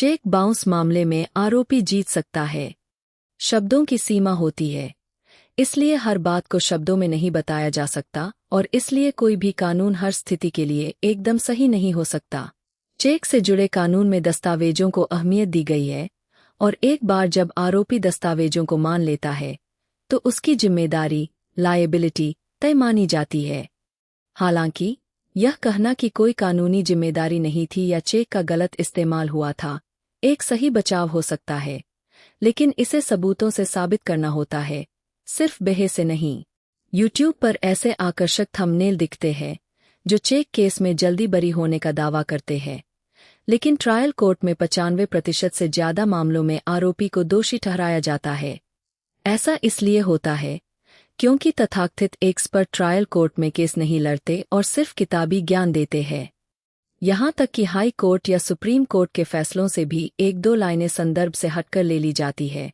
Cheque bounce मामले में आरोपी जीत सकता है। शब्दों की सीमा होती है, इसलिए हर बात को शब्दों में नहीं बताया जा सकता और इसलिए कोई भी कानून हर स्थिति के लिए एकदम सही नहीं हो सकता। चेक से जुड़े कानून में दस्तावेजों को अहमियत दी गई है और एक बार जब आरोपी दस्तावेजों को मान लेता है तो उसकी जिम्मेदारी लायबिलिटी तय मानी जाती है। हालांकि यह कहना कि कोई कानूनी जिम्मेदारी नहीं थी या चेक का गलत इस्तेमाल हुआ था एक सही बचाव हो सकता है, लेकिन इसे सबूतों से साबित करना होता है, सिर्फ बहस से नहीं। यूट्यूब पर ऐसे आकर्षक थंबनेल दिखते हैं जो चेक केस में जल्दी बरी होने का दावा करते हैं, लेकिन ट्रायल कोर्ट में 95% से ज्यादा मामलों में आरोपी को दोषी ठहराया जाता है। ऐसा इसलिए होता है क्योंकि तथाकथित एक्सपर्ट ट्रायल कोर्ट में केस नहीं लड़ते और सिर्फ किताबी ज्ञान देते हैं। यहाँ तक कि हाई कोर्ट या सुप्रीम कोर्ट के फैसलों से भी एक दो लाइनें संदर्भ से हटकर ले ली जाती है,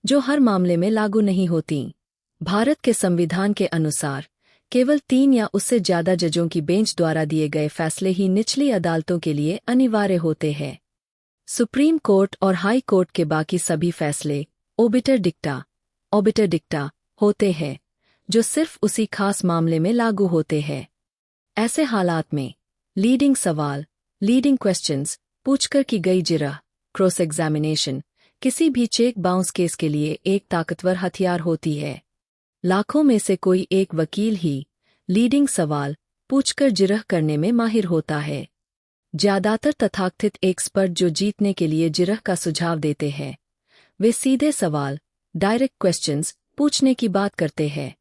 जो हर मामले में लागू नहीं होती। भारत के संविधान के अनुसार केवल 3 या उससे ज्यादा जजों की बेंच द्वारा दिए गए फैसले ही निचली अदालतों के लिए अनिवार्य होते हैं। सुप्रीम कोर्ट और हाई कोर्ट के बाकी सभी फैसले ओबिटर डिक्टा होते हैं, जो सिर्फ उसी खास मामले में लागू होते हैं। ऐसे हालात में लीडिंग सवाल क्वेश्चंस पूछकर की गई जिरह क्रॉस एग्जामिनेशन किसी भी चेक बाउंस केस के लिए एक ताकतवर हथियार होती है। लाखों में से कोई एक वकील ही लीडिंग सवाल पूछकर जिरह करने में माहिर होता है। ज्यादातर तथाकथित एक्सपर्ट जो जीतने के लिए जिरह का सुझाव देते हैं, वे सीधे सवाल डायरेक्ट क्वेश्चंस पूछने की बात करते हैं।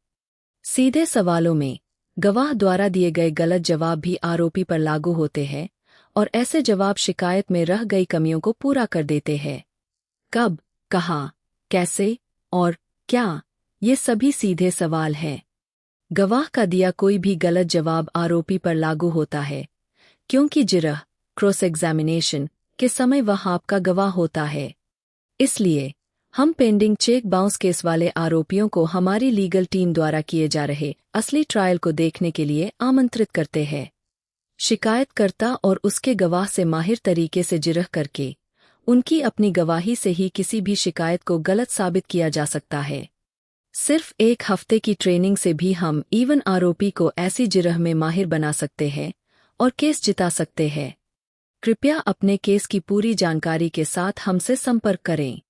सीधे सवालों में गवाह द्वारा दिए गए गलत जवाब भी आरोपी पर लागू होते हैं और ऐसे जवाब शिकायत में रह गई कमियों को पूरा कर देते हैं। कब, कहाँ, कैसे और क्या, ये सभी सीधे सवाल हैं। गवाह का दिया कोई भी गलत जवाब आरोपी पर लागू होता है, क्योंकि जिरह क्रॉस एग्जामिनेशन के समय वह आपका गवाह होता है। इसलिए हम पेंडिंग चेक बाउंस केस वाले आरोपियों को हमारी लीगल टीम द्वारा किए जा रहे असली ट्रायल को देखने के लिए आमंत्रित करते हैं। शिकायतकर्ता और उसके गवाह से माहिर तरीके से जिरह करके उनकी अपनी गवाही से ही किसी भी शिकायत को गलत साबित किया जा सकता है। सिर्फ एक हफ्ते की ट्रेनिंग से भी हम इवन आरोपी को ऐसी जिरह में माहिर बना सकते हैं और केस जिता सकते हैं। कृपया अपने केस की पूरी जानकारी के साथ हमसे संपर्क करें।